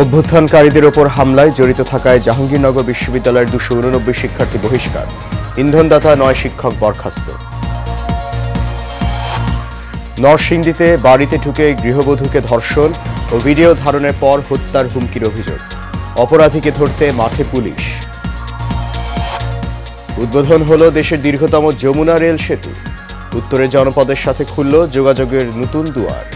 অভ্যুত্থানকারীদের ওপর হামলায় জড়িত থাকায় জাহাঙ্গীরনগর বিশ্ববিদ্যালয়ের 289 শিক্ষার্থী বহিষ্কার, ইন্ধনদাতা 9 শিক্ষক বরখাস্ত। নরসিংদীতে বাড়িতে ঢুকে গৃহবধূকে ধর্ষণ ও ভিডিও ধারণের পর হত্যার হুমকির অভিযোগ, অপরাধীকে ধরতে মাঠে পুলিশ। উদ্বোধন হলো দেশের দীর্ঘতম যমুনা রেল সেতু, উত্তরের জনপদের সাথে খুলল যোগাযোগের নতুন দুয়ার।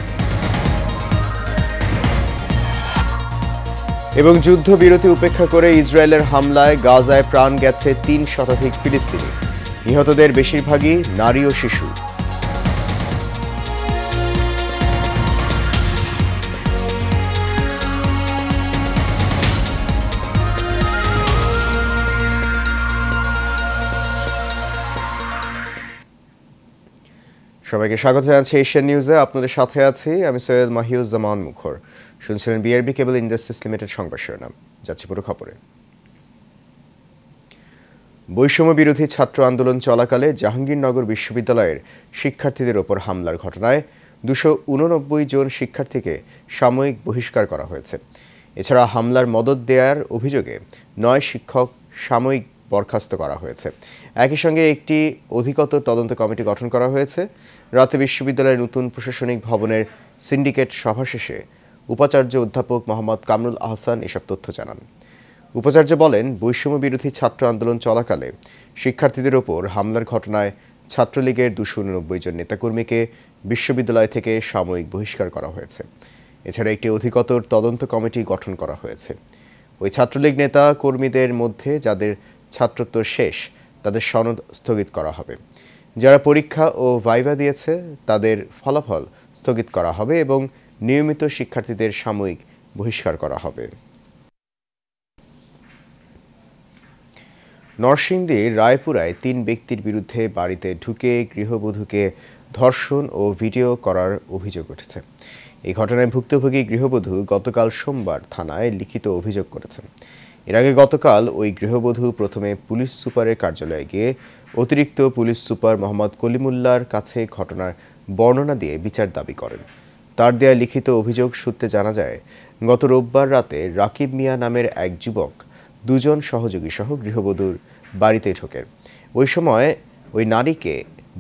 এবং যুদ্ধবিরতি উপেক্ষা করে ইসরায়েলের হামলায় গাজায় প্রাণ গেছে 3 শতাধিক ফিলিস্তিনি, নিহতদের বেশিরভাগই নারী ও শিশু। সবাইকে স্বাগত জানাচ্ছি এশিয়ান নিউজে। আপনাদের সাথে আছি আমি সৈয়দ মাহিউজ্জামান মুখর। শুনছিলেন বিআরবি কেবল ইন্ডাস্ট্রিজ লিমিটেড সংবাদ শিরোনাম। যাচ্ছি পুরো খবরে। বৈষম্য বিরোধী ছাত্র আন্দোলন চলাকালে জাহাঙ্গীরনগর বিশ্ববিদ্যালয়ের শিক্ষার্থীদের ওপর হামলার ঘটনায় 289 জন শিক্ষার্থীকে সাময়িক বহিষ্কার করা হয়েছে। এছাড়া হামলার মদদ দেওয়ার অভিযোগে 9 শিক্ষক সাময়িক বরখাস্ত করা হয়েছে। একই সঙ্গে একটি অধিকতর তদন্ত কমিটি গঠন করা হয়েছে। রাতে বিশ্ববিদ্যালয়ের নতুন প্রশাসনিক ভবনের সিন্ডিকেট সভা শেষে উপাচার্য অধ্যাপক মোহাম্মদ কামরুল আহসান এসব তথ্য জানান। উপাচার্য বলেন, বৈষম্য বিরোধী ছাত্র আন্দোলন চলাকালে শিক্ষার্থীদের ওপর হামলার ঘটনায় ছাত্রলীগের 289 জন নেতাকর্মীকে বিশ্ববিদ্যালয় থেকে সাময়িক বহিষ্কার করা হয়েছে। এছাড়া একটি অধিকতর তদন্ত কমিটি গঠন করা হয়েছে। ওই ছাত্রলীগ নেতা কর্মীদের মধ্যে যাদের ছাত্রত্ব শেষ তাদের সনদ স্থগিত করা হবে। যারা পরীক্ষা ও ভাইভা দিয়েছে তাদের ফলাফল স্থগিত করা হবে এবং নিয়মিত শিক্ষার্থীদের সাময়িক বহিষ্কার করা হবে। নরসিংদীর রায়পুরায় 3 ব্যক্তির বিরুদ্ধে বাড়িতে ঢুকে গৃহবধূকে ধর্ষণ ও ভিডিও করার অভিযোগ উঠেছে। এই ঘটনায় ভুক্তভোগী গৃহবধূ গতকাল সোমবার থানায় লিখিত অভিযোগ করেছেন। এর আগে গতকাল ওই গৃহবধূ প্রথমে পুলিশ সুপারের কার্যালয়ে গিয়ে অতিরিক্ত পুলিশ সুপার মোহাম্মদ কলিমুল্লাহর কাছে ঘটনার বর্ণনা দিয়ে বিচার দাবি করেন। তার দেয়া লিখিত অভিযোগ সূত্রে জানা যায়, গত রোববার রাতে রাকিব মিয়া নামের এক যুবক 2 জন সহযোগী সহ গৃহবধূর বাড়িতে ঢোকেন। ওই সময় ওই নারীকে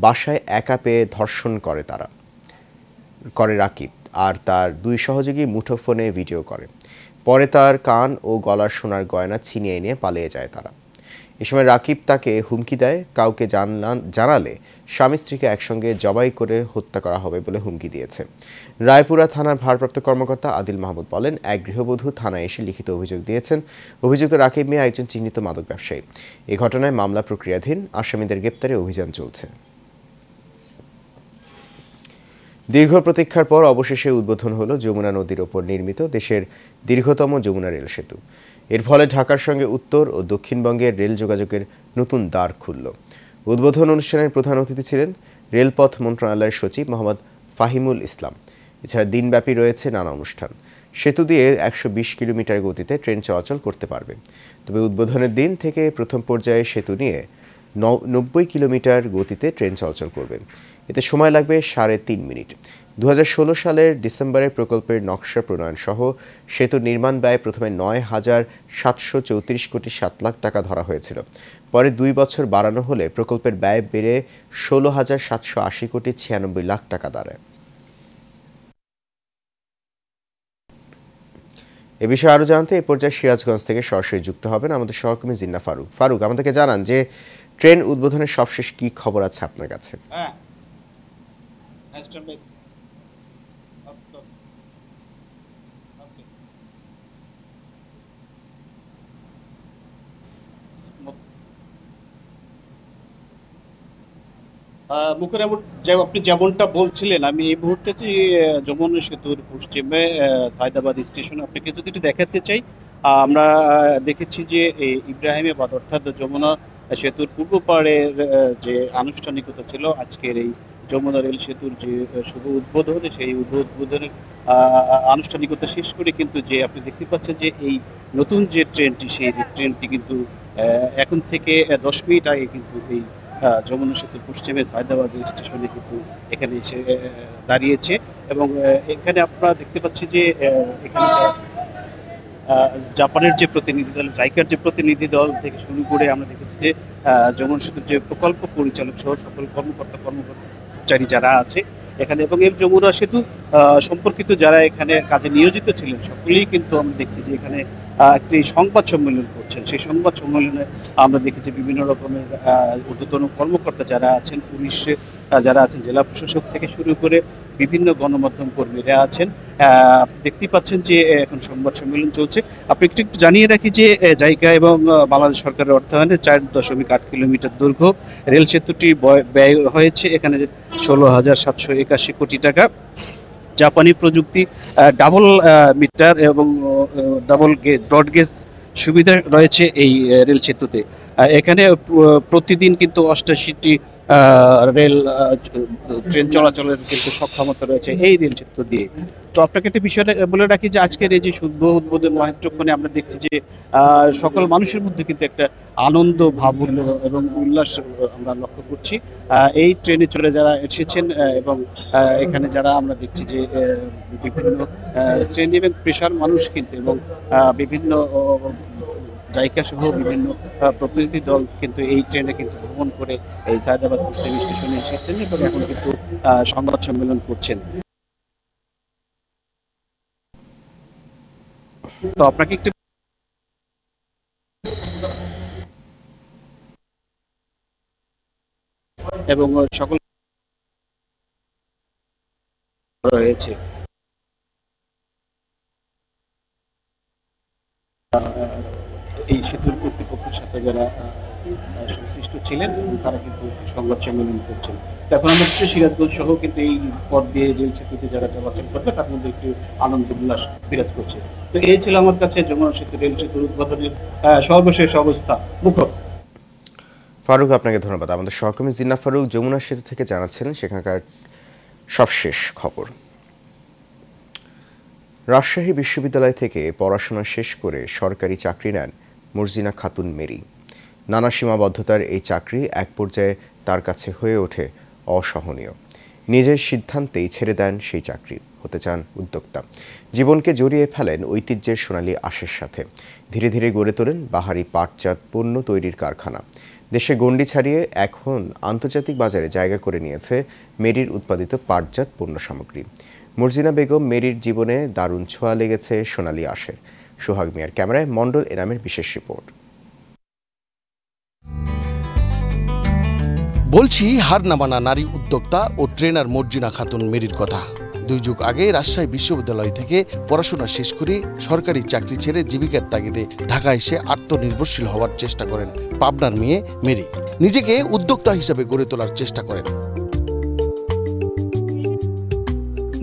বাসায় একা পেয়ে ধর্ষণ করে রাকিব, আর তার 2 সহযোগী মুঠোফোনে ভিডিও করে। পরে তার কান ও গলার সোনার গয়না ছিনিয়ে নিয়ে পালিয়ে যায় তারা। এ সময় রাকিব তাকে হুমকি দেয়, কাউকে জানালে স্বামী স্ত্রীকে একসঙ্গে জবাই করে হত্যা করা হবে বলে হুমকি দিয়েছে। রায়পুরা থানার ভারপ্রাপ্ত কর্মকর্তা আদিল মাহমুদ বলেন, এক গৃহবধূ থানায় এসে লিখিত অভিযোগ দিয়েছেন। অভিযুক্ত রাকিব মিয়া একজন চিহ্নিত মাদক ব্যবসায়ী। এই ঘটনায় মামলা প্রক্রিয়াধীন, আসামিদের গ্রেপ্তারে অভিযান চলছে। দীর্ঘ প্রতীক্ষার পর অবশেষে উদ্বোধন হলো যমুনা নদীর ওপর নির্মিত দেশের দীর্ঘতম যমুনা রেল সেতু। এর ফলে ঢাকার সঙ্গে উত্তর ও দক্ষিণবঙ্গের রেল যোগাযোগের নতুন দ্বার খুলল। উদ্বোধন অনুষ্ঠানের প্রধান অতিথি ছিলেন রেলপথ মন্ত্রণালয়ের সচিব মোহাম্মদ ফাহিমুল ইসলাম। এছাড়া দিনব্যাপী রয়েছে নানা অনুষ্ঠান। সেতু দিয়ে 120 কিলোমিটার গতিতে ট্রেন চলাচল করতে পারবে। তবে উদ্বোধনের দিন থেকে প্রথম পর্যায়ে সেতু নিয়ে 90 কিলোমিটার গতিতে ট্রেন চলাচল করবে। এতে সময় লাগবে 3.5 মিনিট। 2016 সালের ডিসেম্বরে প্রকল্পের নকশা প্রণয়ন সহ সেতু নির্মাণ ব্যয় প্রথমে 9,734 কোটি 7 লাখ টাকা ধরা হয়েছিল। পরে 2 বছর বাড়ানো হলে প্রকল্পের ব্যয় বেড়ে 16,780 কোটি 96 লাখ টাকা দাঁড়ায়। এ বিষয়ে আরও জানতে এই পর্যায়ে সিরাজগঞ্জ থেকে সরাসরি যুক্ত হবেন আমাদের সহকর্মী জিন্না ফারুক। ফারুক, আমাদেরকে জানান যে ট্রেন উদ্বোধনের সবশেষ কি খবর আছে আপনার কাছে? মুখের আপনি যেমনটা বলছিলেন, আমি এই মুহূর্তে যমুনা সেতুর পশ্চিমে সায়দাবাদ স্টেশনে আপনাকে যদি একটু দেখাতে চাই। আমরা দেখেছি যে ইব্রাহিমাবাদ অর্থাৎ যমুনা সেতুর পূর্ব পাড়ের যে আনুষ্ঠানিকতা ছিল আজকের এই যমুনা রেল সেতুর যে শুভ উদ্বোধন, সেই উদ্বোধনের আনুষ্ঠানিকতা শেষ করে কিন্তু যে আপনি দেখতে পাচ্ছেন যে এই নতুন যে ট্রেনটি, সেই ট্রেনটি কিন্তু এখন থেকে 10 মিনিট আগে কিন্তু এই যমুনা সেতুর পশ্চিমে সায়দাবাদ স্টেশনে কিন্তু এখানে এসে দাঁড়িয়েছে। এবং এখানে আপনারা দেখতে পাচ্ছি যে এখানে জাপানের যে প্রতিনিধি দল, জাইকার যে প্রতিনিধি দল থেকে শুরু করে আমরা দেখেছি যে যমুনা সেতুর যে প্রকল্প পরিচালক সহ সকল কর্মচারী যারা আছে এখানে, এবং এই যমুনা সেতু সম্পর্কিত যারা এখানে কাজে নিয়োজিত ছিলেন সকলেই কিন্তু আমরা দেখছি যে এখানে একটি সংবাদ সম্মেলন করছেন। সেই সংবাদ সম্মেলনে আমরা দেখেছি বিভিন্ন রকমের ঊর্ধ্বতন কর্মকর্তা যারা আছেন, পুলিশ যারা আছেন, জেলা প্রশাসক থেকে শুরু করে বিভিন্ন গণমাধ্যম কর্মীরা আছেন। দেখতেই পাচ্ছেন যে এখন সংবাদ সম্মেলন চলছে। আপনি একটু একটু জানিয়ে রাখি যে জাইকা এবং বাংলাদেশ সরকারের অর্থায়নে 4.8 কিলোমিটার দৈর্ঘ্য রেল সেতুটি ব্যয় হয়েছে এখানে 16,781 কোটি টাকা। জাপানি প্রযুক্তি, ডাবল মিটার এবং ডাবল ব্রড গেজ সুবিধা রয়েছে এই রেল সেতুতে। এখানে প্রতিদিন কিন্তু 88টি রেল ট্রেন চলাচলের কিন্তু সক্ষমতা রয়েছে এই রেল সেতু দিয়ে। তো আপনাকে একটা বিষয়টা বলে রাখি যে আজকের এই যে শুভ উদ্বোধন মহেন্দ্রক্ষণে আমরা দেখছি যে সকল মানুষের মধ্যে কিন্তু একটা আনন্দ ভাব এবং উল্লাস আমরা লক্ষ্য করছি। এই ট্রেনে চড়ে যারা এসেছেন এবং এখানে যারা আমরা দেখছি যে বিভিন্ন শ্রেণী এবং পেশার মানুষ কিন্তু, এবং বিভিন্ন জায়গা সহ বিভিন্ন প্রতিনিধি দল কিন্তু এই ট্রেনে কিন্তু ভ্রমণ করে এই সায়দাবাদ পশ্চিম স্টেশনে এসেছেন এবং এখন কিন্তু সংবাদ সম্মেলন করছেন। তো আপনাকে একটু এবং সকল রয়েছে এই সেতুর কর্তৃপক্ষের সাথে যারা সংশ্লিষ্ট ছিলেন তারা কিন্তু সংবাদ সম্মেলন করছেন। এখন আমরা সিরাজগঞ্জ সহ কিন্তু এই পথ দিয়ে রেল সেতুতে যারা চলাচল করবে তার মধ্যে একটু আনন্দ উল্লাস বিরাজ করছে। তো এই ছিল আমার কাছে যমুনা সেতু রেল সেতুর উদ্বোধনের সর্বশেষ অবস্থা। মুখর ফারুক, আপনাকে ধন্যবাদ। আমাদের সহকর্মী জিন্না ফারুক যমুনা সেতু থেকে জানাচ্ছিলেন সেখানকার সবশেষ খবর। রাজশাহী বিশ্ববিদ্যালয় থেকে পড়াশোনা শেষ করে সরকারি চাকরি নেন মর্জিনা খাতুন মেরি। নানা সীমাবদ্ধতার এই চাকরি এক পর্যায়ে তার কাছে হয়ে ওঠে অসহনীয়। নিজের সিদ্ধান্তেই ছেড়ে দেন সেই চাকরি, হতে চান উদ্যোক্তা। জীবনকে জড়িয়ে ফেলেন ঐতিহ্যের সোনালী আঁশের সাথে। ধীরে ধীরে গড়ে তোলেন বাহারি পাটজাত পণ্য তৈরির কারখানা। দেশে গণ্ডি ছাড়িয়ে এখন আন্তর্জাতিক বাজারে জায়গা করে নিয়েছে মেরির উৎপাদিত পাটজাত পণ্য সামগ্রী। মর্জিনা বেগম মেরির জীবনে দারুণ ছোঁয়া লেগেছে সোনালী আঁশের। সোহাগ মিয়ার ক্যামেরায় মণ্ডল এনামের বিশেষ রিপোর্ট। বলছি হার না মানা নারী উদ্যোক্তা ও ট্রেনার মর্জিনা খাতুন মেরির কথা। 2 যুগ আগে রাজশাহী বিশ্ববিদ্যালয় থেকে পড়াশোনা শেষ করে সরকারি চাকরি ছেড়ে জীবিকার তাগিদে ঢাকা এসে আত্মনির্ভরশীল হওয়ার চেষ্টা করেন পাবনার মেয়ে মেরি। নিজেকে উদ্যোক্তা হিসেবে গড়ে তোলার চেষ্টা করেন।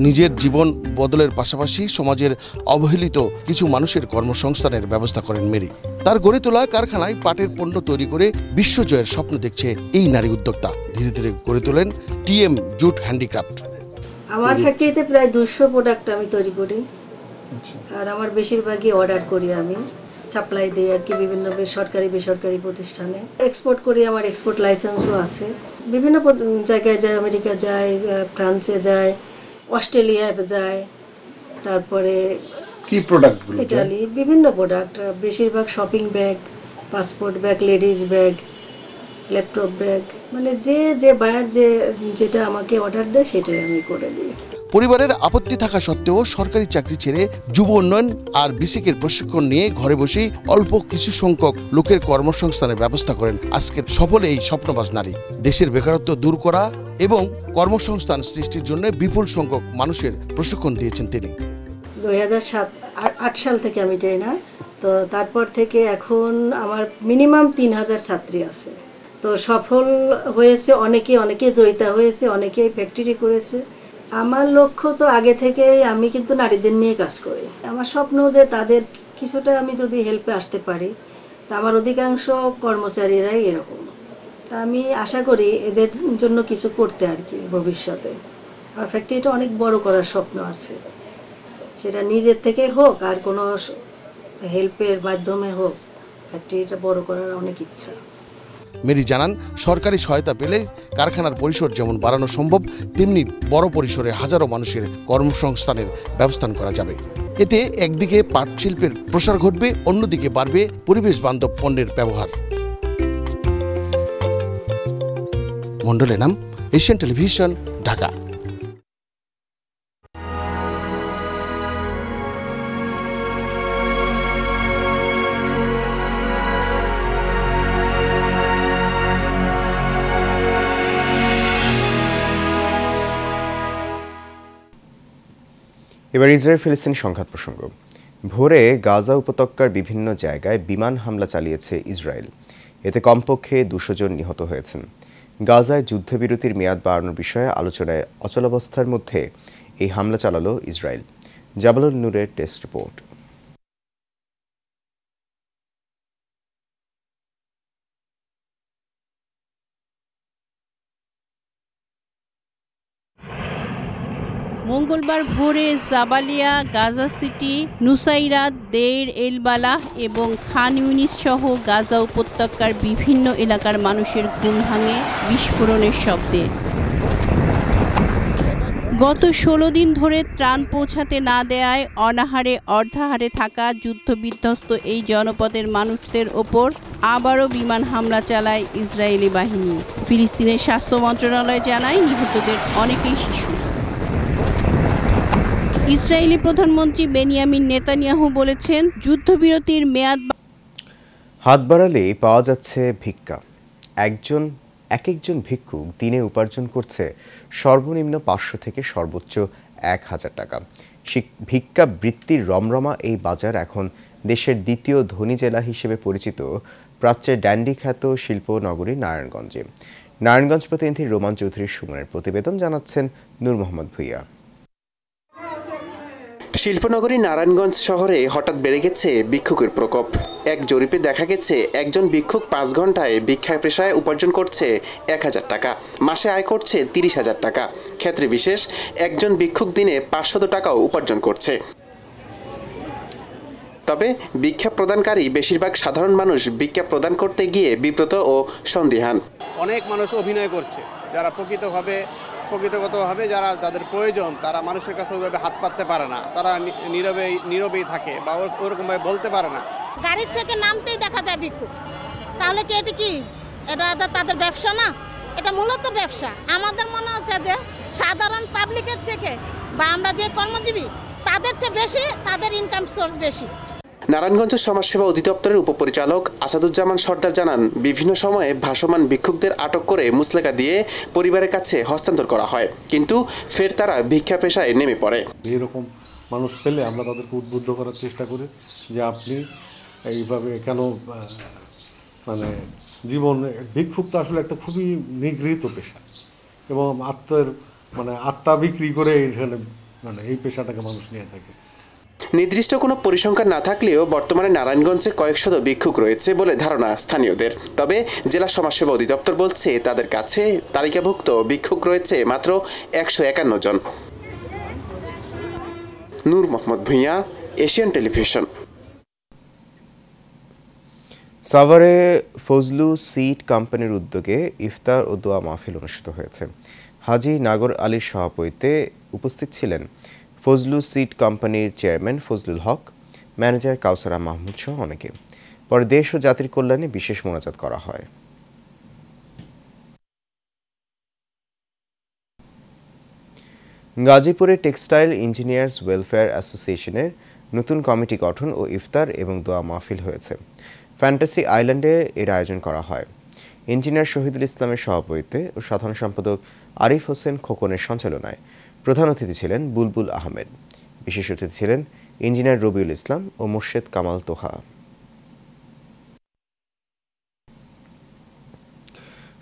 নিজের জীবন বদলের পাশাপাশি সমাজের অবহেলিত কিছু মানুষের কর্মসংস্থানের ব্যবস্থা করেন মেরি। তার গড়ে তোলা কারখানায় পাটের পণ্য তৈরি করে বিশ্বজয়ের স্বপ্ন দেখছে এই নারী উদ্যোক্তা। ধীরে ধীরে গড়ে তোলেন টিএম জুট হ্যান্ডিক্রাফট। আমার ফ্যাক্টরিতে প্রায় 200 প্রোডাক্ট আমি তৈরি করি, আর আমার বেশিরভাগই অর্ডার করি, আমি সাপ্লাই দিই আর কি বিভিন্ন সরকারি বেসরকারি প্রতিষ্ঠানে। এক্সপোর্ট করি, আমার এক্সপোর্ট লাইসেন্সও আছে। বিভিন্ন জায়গায় যায়, আমেরিকা যায়, ফ্রান্সে যায়, অস্ট্রেলিয়ায় যায়, তারপরে কি প্রোডাক্টগুলো? ইটালি, বিভিন্ন প্রোডাক্ট, বেশিরভাগ shopping bag, passport bag, ladies bag, laptop bag, মানে যে বায়ার যেটা আমাকে অর্ডার দেয় সেটাই আমি করে দিই। পরিবারের আপত্তি থাকা সত্ত্বেও সরকারি চাকরি ছেড়ে যুব উন্নয়ন আর বিসিকের প্রশিক্ষণ নিয়ে ঘরে বসেই অল্প কিছু সংখ্যক লোকের কর্মসংস্থানের ব্যবস্থা করেন আজকের সফল এই স্বপ্নবাজ নারী। দেশের বেকারত্ব দূর করা এবং কর্মসংস্থান সৃষ্টির জন্য বিপুল সংখ্যক মানুষের প্রশিক্ষণ দিয়েছেন তিনি। 2008 সাল থেকে আমি ট্রেনার, তো তারপর থেকে এখন আমার মিনিমাম 3000 ছাত্রী আছে। তো সফল হয়েছে অনেকে জয়িতা হয়েছে, অনেকেই ফ্যাক্টরি করেছে। আমার লক্ষ্য তো আগে থেকেই, আমি কিন্তু নারীদের নিয়ে কাজ করি। আমার স্বপ্ন যে তাদের কিছুটা আমি যদি হেল্পে আসতে পারি, তা আমার অধিকাংশ কর্মচারীরাই এরকম। তা আমি আশা করি এদের জন্য কিছু করতে আর কি ভবিষ্যতে। আমার ফ্যাক্টরিটা অনেক বড় করার স্বপ্ন আছে, সেটা নিজের থেকে হোক আর কোনো হেল্পের মাধ্যমে হোক, ফ্যাক্টরিটা বড় করার অনেক ইচ্ছা। মেরি জানান, সরকারি সহায়তা পেলে কারখানার পরিসর যেমন বাড়ানো সম্ভব, তেমনি বড় পরিসরে হাজারো মানুষের কর্মসংস্থানের ব্যবস্থা করা যাবে। এতে একদিকে পাট শিল্পের প্রসার ঘটবে, অন্যদিকে বাড়বে পরিবেশ বান্ধব পণ্যের ব্যবহার। Mondal Enam, Asian television, Dhaka. এবার ইসরায়েল ফিলিস্তিন সংঘাত প্রসঙ্গ। ভোরে গাজা উপত্যকার বিভিন্ন জায়গায় বিমান হামলা চালিয়েছে ইসরায়েল। এতে কমপক্ষে 200 জন নিহত হয়েছেন। গাজায় যুদ্ধবিরতির মেয়াদ বাড়ানোর বিষয়ে আলোচনায় অচলাবস্থার মধ্যে এই হামলা চালালো ইসরায়েল। জাবালুল নূরের টেস্ট রিপোর্ট। মঙ্গলবার ভোরে জাবালিয়া, গাজা সিটি, নুসাইরাত, দেইর এল বালাহ এবং খান ইউনিস সহ গাজা উপত্যকার বিভিন্ন এলাকার মানুষের ঘুম ভাঙে বিস্ফোরণের শব্দে। গত 16 দিন ধরে ত্রাণ পৌঁছাতে না দেয়ায় অনাহারে অর্ধাহারে থাকা যুদ্ধবিধ্বস্ত এই জনপদের মানুষদের ওপর আবারও বিমান হামলা চালায় ইসরায়েলি বাহিনী। ফিলিস্তিনের স্বাস্থ্য মন্ত্রণালয় জানায়, নিহতদের অনেকেই শিশু। ইসরায়েলি প্রধানমন্ত্রী বেনিয়ামিন নেতানিয়াহু বলেছেন, যুদ্ধবিরতির মেয়াদ হাত বাড়ালেই পাওয়া যাচ্ছে ভিক্ষা। এক একজন ভিক্ষুক দিনে উপার্জন করছে সর্বনিম্ন 500 থেকে সর্বোচ্চ 1000 টাকা। ভিক্ষা বৃত্তির রমরমা এই বাজার এখন দেশের দ্বিতীয় ধনী জেলা হিসেবে পরিচিত প্রাচ্যের ড্যান্ডি খ্যাত শিল্পনগরী নারায়ণগঞ্জে। নারায়ণগঞ্জ প্রতিনিধি রোমান চৌধুরী সুমনের প্রতিবেদন, জানাচ্ছেন নূর মোহাম্মদ ভুইয়া। শিল্পনগরী নারায়ণগঞ্জ শহরে হঠাৎ বেড়ে গেছে ভিক্ষুকের প্রকোপ। এক জরিপে দেখা গেছে, একজন ভিক্ষুক 5 ঘন্টায় ভিক্ষা পেশায় উপার্জন করছে 1000 টাকা, মাসে আয় করছে 30,000 টাকা। ক্ষেত্রে বিশেষ একজন ভিক্ষুক দিনে 500 টাকাও উপার্জন করছে। তবে ভিক্ষা প্রদানকারী বেশিরভাগ সাধারণ মানুষ ভিক্ষা প্রদান করতে গিয়ে বিব্রত ও সন্দিহান। অনেক মানুষ অভিনয় করছে, যারা প্রকৃতগতভাবে যারা তাদের প্রয়োজন, তারা মানুষের কাছে ওইভাবে হাত পাততে পারে না, তারা নীরবেই থাকে বা ওরকমভাবে বলতে পারে না। গাড়ির থেকে নামতেই দেখা যায় ভিক্ষুক, তাহলে কি এটা তাদের ব্যবসা না? এটা মূলত ব্যবসা। আমাদের মনে হচ্ছে যে সাধারণ পাবলিকের থেকে বা আমরা যে কর্মজীবী তাদের চেয়ে বেশি তাদের ইনকাম সোর্স বেশি। নারায়ণগঞ্জ সমাজসেবা অধিদপ্তরের উপপরিচালক আসাদুজ্জামান সর্দার জানান, বিভিন্ন সময়ে ভাসমান ভিক্ষুকদের আটক করে মুচলেকা দিয়ে পরিবারের কাছে হস্তান্তর করা হয়, কিন্তু ফের তারা ভিক্ষা পেশায় নেমে পড়ে। এরকম মানুষ পেলে আমরা তাদেরকে উদ্বুদ্ধ করার চেষ্টা করি যে আপনি এইভাবে কেন, জীবন ভিক্ষুক তো আসলে একটা খুবই নিগৃহীত পেশা এবং আত্মা বিক্রি করে এই পেশাটাকে মানুষ নিয়ে থাকে। নির্দিষ্ট কোনো পরিসংখ্যান না থাকলেও বর্তমানে নারায়ণগঞ্জে কয়েকশত ভিক্ষুক রয়েছে বলে ধারণা স্থানীয়দের। তবে জেলা সমাজসেবা অধিদপ্তর বলছে, তাদের কাছে তালিকাভুক্ত ভিক্ষুক রয়েছে মাত্র 151 জন। নূর মোহাম্মদ ভুইয়া, এশিয়ান টেলিভিশন। সাভারে ফজলু সিড কোম্পানির উদ্যোগে ইফতার ও দোয়া মাহফিল অনুষ্ঠিত হয়েছে। হাজী নাগর আলীর সভাপতিত্বে উপস্থিত ছিলেন ফজলু সিড কোম্পানির চেয়ারম্যান ফজলুল হক, ম্যানেজার কাউসারা মাহমুদ সহ অনেকে। পরে দেশ ও জাতির কল্যাণে বিশেষ মোনাজাত করা হয়। গাজীপুরে টেক্সটাইল ইঞ্জিনিয়ার্স ওয়েলফেয়ার অ্যাসোসিয়েশনের নতুন কমিটি গঠন ও ইফতার এবং দোয়া মাহফিল হয়েছে। ফ্যান্টাসি আইল্যান্ডে এর আয়োজন করা হয়। ইঞ্জিনিয়ার শহীদুল ইসলামের সভাপতিত্বে ও সাধারণ সম্পাদক আরিফ হোসেন খোকনের সঞ্চালনায় প্রধান অতিথি ছিলেন বুলবুল আহমেদ। বিশেষ অতিথি ছিলেন ইঞ্জিনিয়ার রবিউল ইসলাম ও মোর্শেদ কামাল তোহা।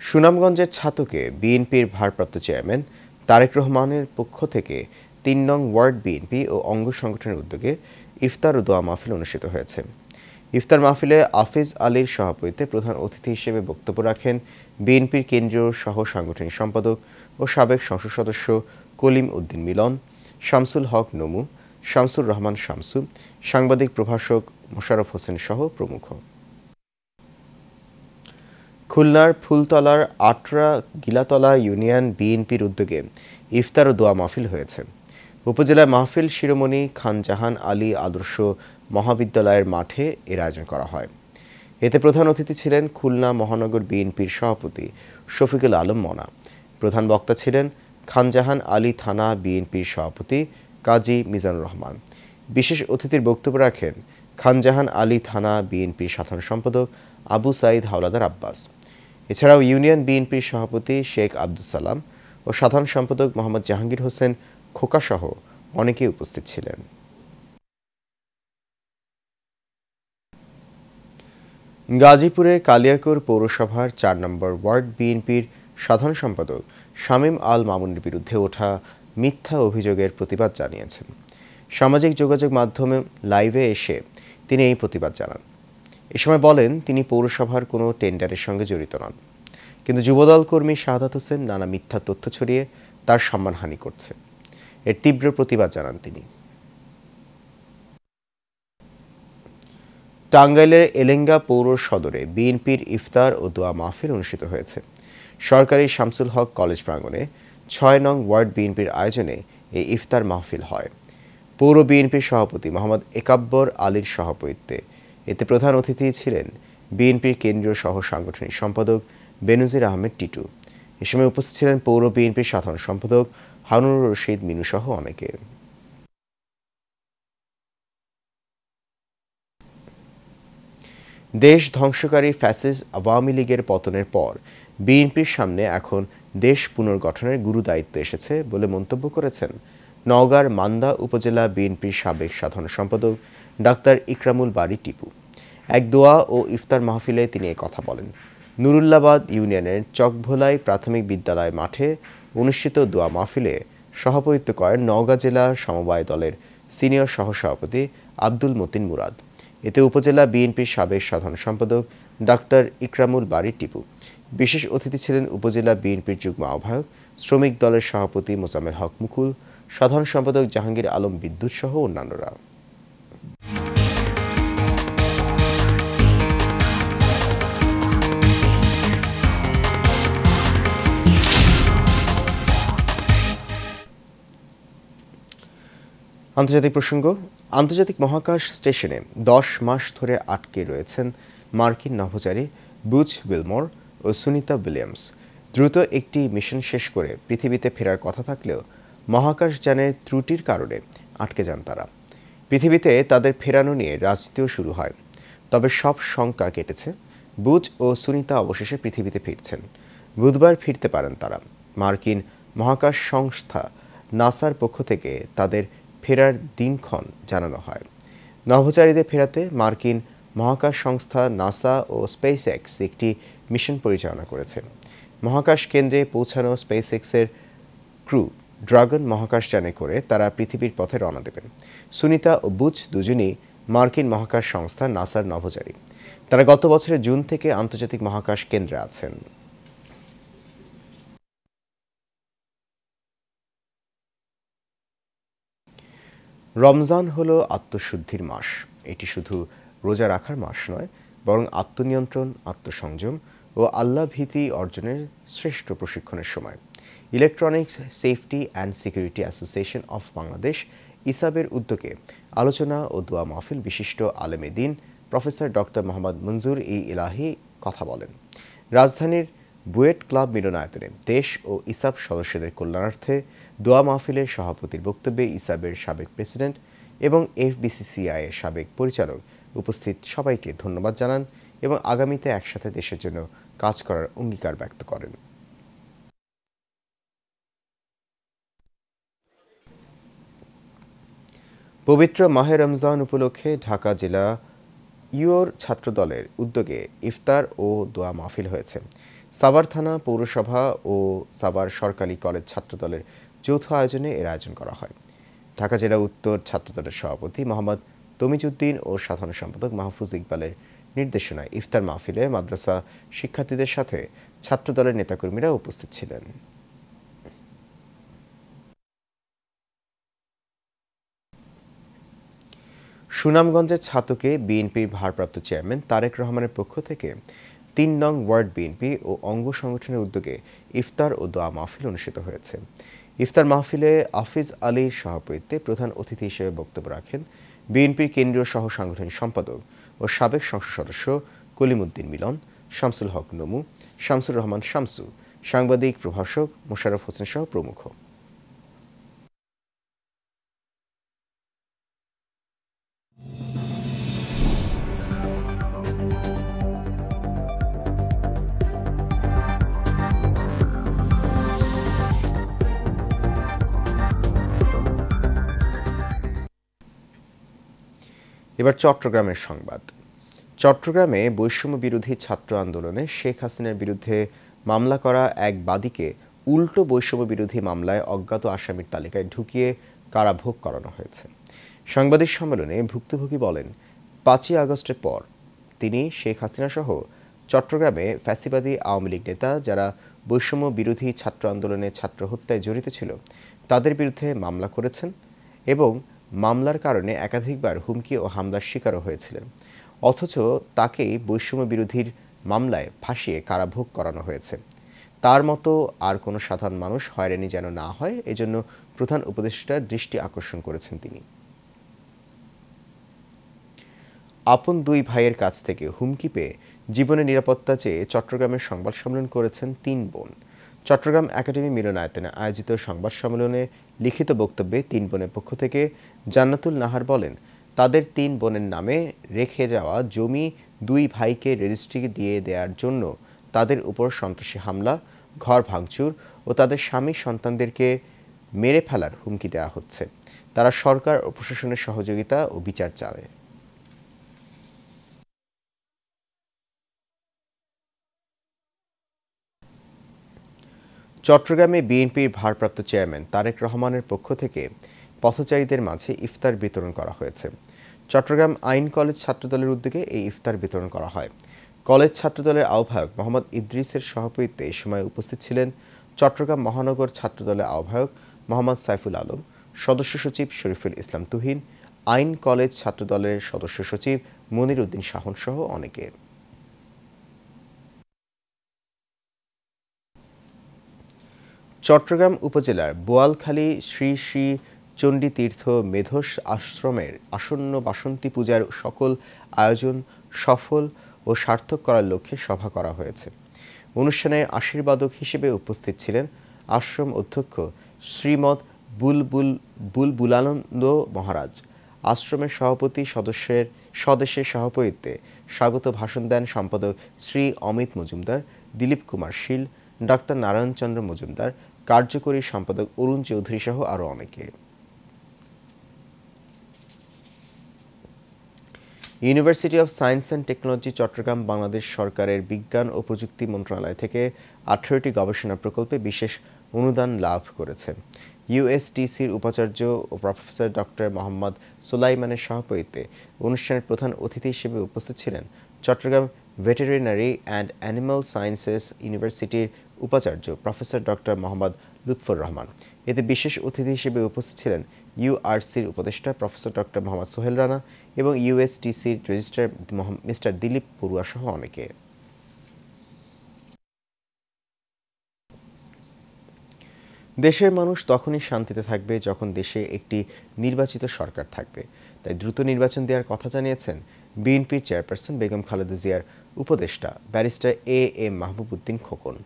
সুনামগঞ্জের ছাতকে বিএনপির ভারপ্রাপ্ত চেয়ারম্যান তারেক রহমানের পক্ষ থেকে 3 নং ওয়ার্ড বিএনপি ও অঙ্গ সংগঠনের উদ্যোগে ইফতার ও দোয়া মাহফিল অনুষ্ঠিত হয়েছে। ইফতার মাহফিলে আফিজ আলীর সভাপতিত্বে প্রধান অতিথি হিসেবে বক্তব্য রাখেন বিএনপির কেন্দ্রীয় সহ সাংগঠনিক সম্পাদক ও সাবেক সংসদ সদস্য কলিম উদ্দিন মিলন, শামসুল হক নমু, শামসুর রহমান শামসু, সাংবাদিক প্রভাষক মোশাররফ হোসেন সহ প্রমুখ। খুলনার ফুলতলার আটরা গিলাতলা ইউনিয়ন বিএনপির উদ্যোগে ইফতার ও দোয়া মাহফিল হয়েছে। উপজেলার মাহফিল শিরোমণি খান জাহান আলী আদর্শ মহাবিদ্যালয়ের মাঠে এর আয়োজন করা হয়। এতে প্রধান অতিথি ছিলেন খুলনা মহানগর বিএনপির সভাপতি শফিকুল আলম মনা। প্রধান বক্তা ছিলেন খানজাহান আলী থানা বিএনপির সভাপতি কাজী মিজানুর রহমান। বিশেষ অতিথির বক্তব্য রাখেন খানজাহান আলী থানা বিএনপির সাধারণ সম্পাদক আবু সাইদ হাওলাদার আব্বাস। এছাড়াও ইউনিয়ন বিএনপির সভাপতি শেখ আব্দুস সালাম ও সাধারণ সম্পাদক মোহাম্মদ জাহাঙ্গীর হোসেন খোকাসহ অনেকেই উপস্থিত ছিলেন। গাজীপুরে কালিয়াকৈর পৌরসভার ৪ নম্বর ওয়ার্ড বিএনপির সাধারণ সম্পাদক শামীম আল মামুনের বিরুদ্ধে ওঠা মিথ্যা অভিযোগের প্রতিবাদ জানিয়েছেন। সামাজিক যোগাযোগ মাধ্যমে লাইভে এসে তিনি এই প্রতিবাদ জানান। এ সময় বলেন তিনি পৌরসভার কোনো টেন্ডারের সঙ্গে জড়িত নন, কিন্তু যুবদল কর্মী শাহাদাত হোসেন নানা মিথ্যা তথ্য ছড়িয়ে তার সম্মানহানি করছে। এর তীব্র প্রতিবাদ জানান তিনি। টাঙ্গাইলের এলেঙ্গা পৌর সদরে বিএনপির ইফতার ও দোয়া মাহফিল অনুষ্ঠিত হয়েছে। সরকারি শামসুল হক কলেজ প্রাঙ্গণে ৬ নং ওয়ার্ড বিএনপির আয়োজনে এই ইফতার মাহফিল হয়। পৌর বিএনপির সভাপতি মোহাম্মদ একাব্বর আলীর সভাপতিত্বে এতে প্রধান অতিথি ছিলেন বিএনপির কেন্দ্রীয় সহ সাংগঠনিক সম্পাদক বেনজির আহমেদ টিটু। এ সময় উপস্থিত ছিলেন পৌর বিএনপির সাধারণ সম্পাদক হারুনুর রশিদ মিনু সহ অনেকে। দেশ ধ্বংসকারী ফ্যাসিস্ট আওয়ামী লীগের পতনের পর বিএনপির সামনে এখন দেশ পুনর্গঠনের গুরু দায়িত্ব এসেছে বলে মন্তব্য করেছেন নওগাঁর মান্দা উপজেলা বিএনপির সাবেক সাধারণ সম্পাদক ডাক্তার ইকরামুল বারী টিপু। এক দোয়া ও ইফতার মাহফিলে তিনি কথা বলেন। নুরুল্লাবাদ ইউনিয়নের চকভোলাই প্রাথমিক বিদ্যালয় মাঠে অনুষ্ঠিত দোয়া মাহফিলে সভাপতিত্ব করেন নওগাঁ জেলা সমবায় দলের সিনিয়র সহসভাপতি আব্দুল মতিন মুরাদ। এতে উপজেলা বিএনপির সাবেক সাধারণ সম্পাদক ডাক্তার ইকরামুল বারী টিপু, বিশেষ অতিথি ছিলেন উপজেলা বিএনপির যুগ্ম আহ্বায়ক শ্রমিক দলের সভাপতি মোজাম্মেল হক মুকুল, সাধারণ সম্পাদক জাহাঙ্গীর আলম বিদ্যুৎ সহ অন্যান্যরা। আন্তর্জাতিক প্রসঙ্গ। আন্তর্জাতিক মহাকাশ স্টেশনে 10 মাস ধরে আটকে রয়েছেন মার্কিন নভোচারী বুচ উইলমর ও সুনিতা উইলিয়ামস। দ্রুত একটি মিশন শেষ করে পৃথিবীতে ফেরার কথা থাকলেও মহাকাশযানের ত্রুটির কারণে আটকে যান তারা। পৃথিবীতে তাদের ফেরানো নিয়ে রাজনীতিও শুরু হয়, তবে সব শঙ্কা কেটেছে। বুচ ও সুনিতা অবশেষে পৃথিবীতে ফিরছেন। বুধবার ফিরতে পারেন তারা। মার্কিন মহাকাশ সংস্থা নাসার পক্ষ থেকে তাদের ফেরার দিনক্ষণ জানানো হয়। নভোচারীদের ফেরাতে মার্কিন মহাকাশ সংস্থা নাসা ও স্পেস এক্স একটি মিশন পরিচালনা করেছে। মহাকাশ কেন্দ্রে পৌঁছানো স্পেস এক্সের ক্রু ড্রাগন মহাকাশযানে করে তারা পৃথিবীর পথে রওনা দেবেন। সুনিতা ও বুচ দুজনই মার্কিন মহাকাশ সংস্থা নাসার নভোচারী। তারা গত বছরের জুন থেকে আন্তর্জাতিক মহাকাশ কেন্দ্রে আছেন। রমজান হলো আত্মশুদ্ধির মাস। এটি শুধু রোজা রাখার মাস নয়, বরং আত্মনিয়ন্ত্রণ, আত্মসংযম ও আল্লাহ ভীতি অর্জনের শ্রেষ্ঠ প্রশিক্ষণের সময়। Electronics safety and security association of Bangladesh ইসাবের উদ্যোগে আলোচনা ও দোয়া মাহফিল বিশিষ্ট আলেমে দ্বীন প্রফেসর ডক্টর মোহাম্মদ মঞ্জুর ই ইলাহি কথা বলেন। রাজধানীর বুয়েট ক্লাব মিলনায়তনে দেশ ও ইসাব সদস্যদের কল্যাণার্থে দোয়া মাহফিলের সভাপতির বক্তব্যে ইসাবের সাবেক প্রেসিডেন্ট এবং এফবিসিসিআই এর সাবেক পরিচালক উপস্থিত সবাইকে ধন্যবাদ জানান এবং আগামীতে একসাথে দেশের জন্য কাজ করার অঙ্গীকার ব্যক্ত করেন। পবিত্র মাহে রমজান উপলক্ষে ঢাকা জেলা ইউর ছাত্রদলের উদ্যোগে ইফতার ও দোয়া মাহফিল হয়েছে। সাভার থানা পৌরসভা ও সাভার সরকারি কলেজ ছাত্রদলের যৌথ আয়োজনে এর আয়োজন করা হয়। ঢাকা জেলা উত্তর ছাত্রদলের সভাপতি মোহাম্মদ তমিজউদ্দিন ও সাধারণ সম্পাদক মাহফুজ ইকবালের নির্দেশনায় ইফতার মাহফিলে মাদ্রাসা শিক্ষার্থীদের সাথে ছাত্রদলের নেতাকর্মীরা উপস্থিত ছিলেন। সুনামগঞ্জের ছাতকে বিএনপির ভারপ্রাপ্ত চেয়ারম্যান তারেক রহমানের পক্ষ থেকে 3 নং ওয়ার্ড বিএনপি ও অঙ্গ সংগঠনের উদ্যোগে ইফতার ও দোয়া মাহফিল অনুষ্ঠিত হয়েছে। ইফতার মাহফিলে আফিজ আলীর সভাপতিত্বে প্রধান অতিথি হিসেবে বক্তব্য রাখেন বিএনপির কেন্দ্রীয় সহ সাংগঠনিক সম্পাদক ও সাবেক সংসদ সদস্য কলিমুদ্দিন মিলন, শামসুল হক নমু, শামসুর রহমান শামসু, সাংবাদিক প্রভাষক মোশাররফ হোসেন সহ প্রমুখ। এবার চট্টগ্রামের সংবাদ। চট্টগ্রামে বৈষম্য বিরোধী ছাত্র আন্দোলনে শেখ হাসিনার বিরুদ্ধে মামলা করা এক বাদীকে উল্টো বৈষম্য বিরোধী মামলায় অজ্ঞাত আসামির তালিকায় ঢুকিয়ে কারাভোগ করানো হয়েছে। সাংবাদিক সম্মেলনে ভুক্তভোগী বলেন, 5ই আগস্টের পর তিনি শেখ হাসিনা সহ চট্টগ্রামে ফ্যাসিবাদী আওয়ামী লীগ নেতা যারা বৈষম্য বিরোধী ছাত্র আন্দোলনে ছাত্র হত্যায় জড়িত ছিল তাদের বিরুদ্ধে মামলা করেছেন এবং মামলার কারণে একাধিকবার হুমকি ও হামলার শিকারও হয়েছিলেন। অথচ তাকেই বৈষম্য বিরোধীর মামলায় ফাঁসিয়ে কারাভোগ করানো হয়েছে। তার মতো আর কোনো সাধারণ মানুষ হয়রানি যেন না হয় এজন্য প্রধান উপদেষ্টার দৃষ্টি আকর্ষণ করেছেন তিনি। আপন 2 ভাইয়ের কাছ থেকে হুমকি পেয়ে জীবনের নিরাপত্তা চেয়ে চট্টগ্রামের সংবাদ সম্মেলন করেছেন 3 বোন। চট্টগ্রাম একাডেমি মিলনায়তনে আয়োজিত সংবাদ সম্মেলনে লিখিত বক্তব্যে 3 বোনের পক্ষ থেকে জান্নাতুল নাহার বলেন, তাদের 3 বোনের নামে রেখে যাওয়া জমি 2 ভাইকে রেজিস্ট্রি দিয়ে দেওয়ার জন্য তাদের উপর সন্ত্রাসী হামলা, ঘর ভাঙচুর ও তাদের স্বামী সন্তানদেরকে মেরে ফেলার হুমকি দেওয়া হচ্ছে। তারা সরকার ও প্রশাসনের সহযোগিতা ও বিচার চায়। চট্টগ্রামে বিএনপির ভারপ্রাপ্ত চেয়ারম্যান তারেক রহমানের পক্ষ থেকে পথচারীদের মাঝে ইফতার বিতরণ করা হয়েছে। চট্টগ্রাম আইন কলেজ ছাত্রদলের উদ্যোগে এই ইফতার বিতরণ করা হয়। কলেজ ছাত্রদলের আহ্বায়ক মোহাম্মদ ইদ্রিসের সভাপতিত্বে এই সময় উপস্থিত ছিলেন চট্টগ্রাম মহানগর ছাত্রদলের আহ্বায়ক মোহাম্মদ সাইফুল আলম, সদস্য সচিব শরীফুল ইসলাম তুহিন, আইন কলেজ ছাত্রদলের সদস্য সচিব মনির উদ্দিন শাহন সহ অনেকে। চট্টগ্রাম উপজেলার বোয়ালখালী শ্রী শ্রী চণ্ডী তীর্থ মেধস আশ্রমের আসন্ন বাসন্তী পূজার সকল আয়োজন সফল ও সার্থক করার লক্ষ্যে সভা করা হয়েছে। অনুষ্ঠানে আশীর্বাদক হিসেবে উপস্থিত ছিলেন আশ্রম অধ্যক্ষ শ্রীমৎ বুলবুলানন্দ মহারাজ। আশ্রমের সভাপতি স্বদেশের সভাপতিত্বে স্বাগত ভাষণ দেন সম্পাদক শ্রী অমিত মজুমদার, দিলীপ কুমার শীল, ডাক্তার নারায়ণচন্দ্র মজুমদার, কার্যকরী সম্পাদক অরুণ চৌধুরী সহ আরও অনেকে। University of science and technology Chittagong Bangladesh সরকারের বিজ্ঞান ও প্রযুক্তি মন্ত্রণালয় থেকে 18টি গবেষণা প্রকল্পে বিশেষ অনুদান লাভ করেছে। ইউএসটিসির উপাচার্য ও প্রফেসর ডক্টর মোহাম্মদ সুলাইমানের সভাপতিত্বে অনুষ্ঠানের প্রধান অতিথি হিসেবে উপস্থিত ছিলেন Chittagong veterinary and animal sciences ইউনিভার্সিটির উপাচার্য প্রফেসর ডক্টর মোহাম্মদ লুৎফর রহমান। এতে বিশেষ অতিথি হিসেবে উপস্থিত ছিলেন ইউআরসির উপদেষ্টা প্রফেসর ডক্টর মোহাম্মদ সোহেল রানা এবং ইউএসটিসির রেজিস্ট্রার মিস্টার দিলীপ বড়ুয়া সহ অনেকে। দেশের মানুষ তখনই শান্তিতে থাকবে যখন দেশে একটি নির্বাচিত সরকার থাকবে। তাই দ্রুত নির্বাচন দেওয়ার কথা জানিয়েছেন বিএনপির চেয়ারপারসন বেগম খালেদা জিয়ার উপদেষ্টা ব্যারিস্টার এএম মাহবুব উদ্দিন খোকন।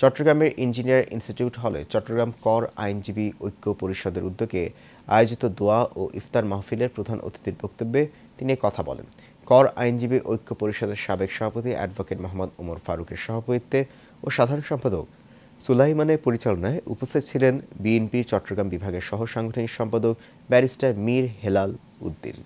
চট্টগ্রামের ইঞ্জিনিয়ার ইনস্টিটিউট হলে চট্টগ্রাম কর আইনজীবী ঐক্য পরিষদের উদ্যোগে আয়োজিত দোয়া ও ইফতার মাহফিলের প্রধান অতিথির বক্তব্যে তিনি কথা বলেন। কর আইনজীবী ঐক্য পরিষদের সাবেক সভাপতি অ্যাডভোকেট মোহাম্মদ ওমর ফারুকের সভাপতিত্বে ও সাধারণ সম্পাদক সুলাইমানের পরিচালনায় উপস্থিত ছিলেন বিএনপি চট্টগ্রাম বিভাগের সহ সাংগঠনিক সম্পাদক ব্যারিস্টার মীর হেলাল উদ্দিন।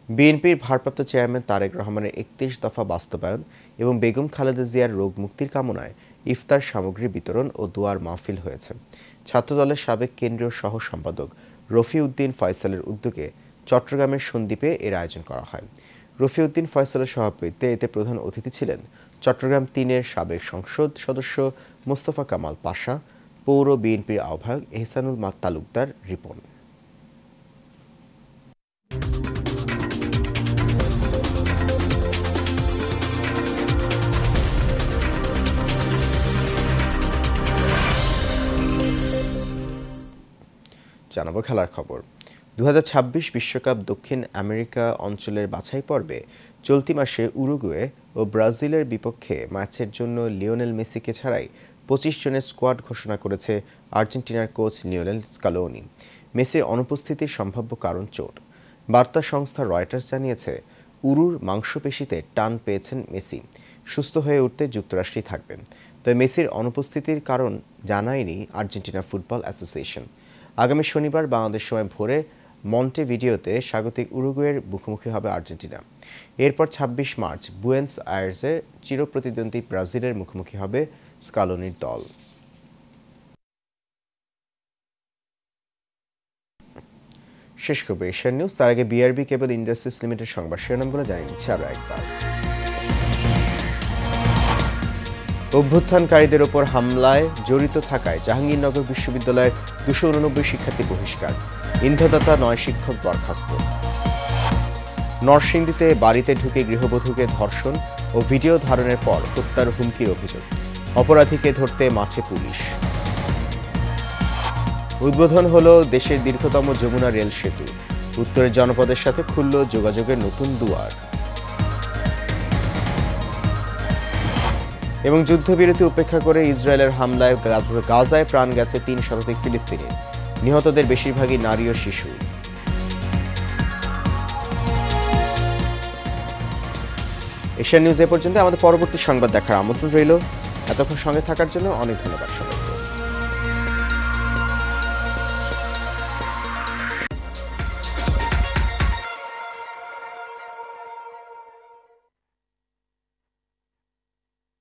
বিএনপির ভারপ্রাপ্ত চেয়ারম্যান তারেক রহমানের 31 দফা বাস্তবায়ন এবং বেগম খালেদা জিয়ার রোগ মুক্তির কামনায় ইফতার সামগ্রী বিতরণ ও দোয়ার মাহফিল হয়েছে। ছাত্রদলের সাবেক কেন্দ্রীয় সহ সম্পাদক রফিউদ্দিন ফয়সালের উদ্যোগে চট্টগ্রামের সন্দ্বীপে এর আয়োজন করা হয়। রফিউদ্দিন ফয়সালের সভাপতিত্বে এতে প্রধান অতিথি ছিলেন চট্টগ্রাম 3-এর সাবেক সংসদ সদস্য মোস্তফা কামাল পাশা, পৌর বিএনপির আহ্বায়ক এহসানুল তালুকদার রিপন। জানাবো খেলার খবর। 2026 বিশ্বকাপ দক্ষিণ আমেরিকা অঞ্চলের বাছাই পর্বে চলতি মাসে উরুগুয়ে ও ব্রাজিলের বিপক্ষে ম্যাচের জন্য লিওনেল মেসিকে ছাড়াই 25 জনের স্কোয়াড ঘোষণা করেছে আর্জেন্টিনার কোচ লিওনেল স্কালোনি। মেসির অনুপস্থিতির সম্ভাব্য কারণ চোট। বার্তা সংস্থা রয়টার্স জানিয়েছে, উরুর মাংসপেশিতে টান পেয়েছেন মেসি। সুস্থ হয়ে উঠতে যুক্তরাষ্ট্রেই থাকবেন। তবে মেসির অনুপস্থিতির কারণ জানায়নি আর্জেন্টিনা ফুটবল অ্যাসোসিয়েশন। আগামী শনিবার বাংলাদেশ সময় ভোরে মন্টেভিডিওতে স্বাগতিক উরুগুয়ের মুখোমুখি হবে আর্জেন্টিনা। এরপর 26 মার্চ বুয়েন্স আয়ার্সে চিরপ্রতিদ্বন্দ্বী ব্রাজিলের মুখোমুখি হবে স্কালোনির দল। শেষ করবে এশিয়ান নিউজ। তার আগে বিআরবি কেবল ইন্ডাস্ট্রিজ লিমিটেড সংবাদ শিরোনামগুলো জানিয়ে দিচ্ছে আরও একবার। অভ্যুত্থানকারীদের ওপর হামলায় জড়িত থাকায় জাহাঙ্গীরনগর বিশ্ববিদ্যালয়ের 289 শিক্ষার্থী বহিষ্কার। ইন্ধনদাতা 9 শিক্ষক বরখাস্ত। নরসিংদীতে বাড়িতে ঢুকে গৃহবধূকে ধর্ষণ ও ভিডিও ধারণের পর হত্যার হুমকির অভিযোগ। অপরাধীকে ধরতে মাঠে পুলিশ। উদ্বোধন হলো দেশের দীর্ঘতম যমুনা রেল সেতু। উত্তরের জনপদের সাথে খুলল যোগাযোগের নতুন দুয়ার। এবং যুদ্ধবিরতি উপেক্ষা করে ইসরায়েলের হামলায় গাজায় প্রাণ গেছে 3 শতাধিক ফিলিস্তিনি। নিহতদের বেশিরভাগই নারী ও শিশু। এশিয়ান নিউজ এ পর্যন্ত। আমাদের পরবর্তী সংবাদ দেখার আমন্ত্রণ রইল। এতক্ষণ সঙ্গে থাকার জন্য অনেক ধন্যবাদ সবাই।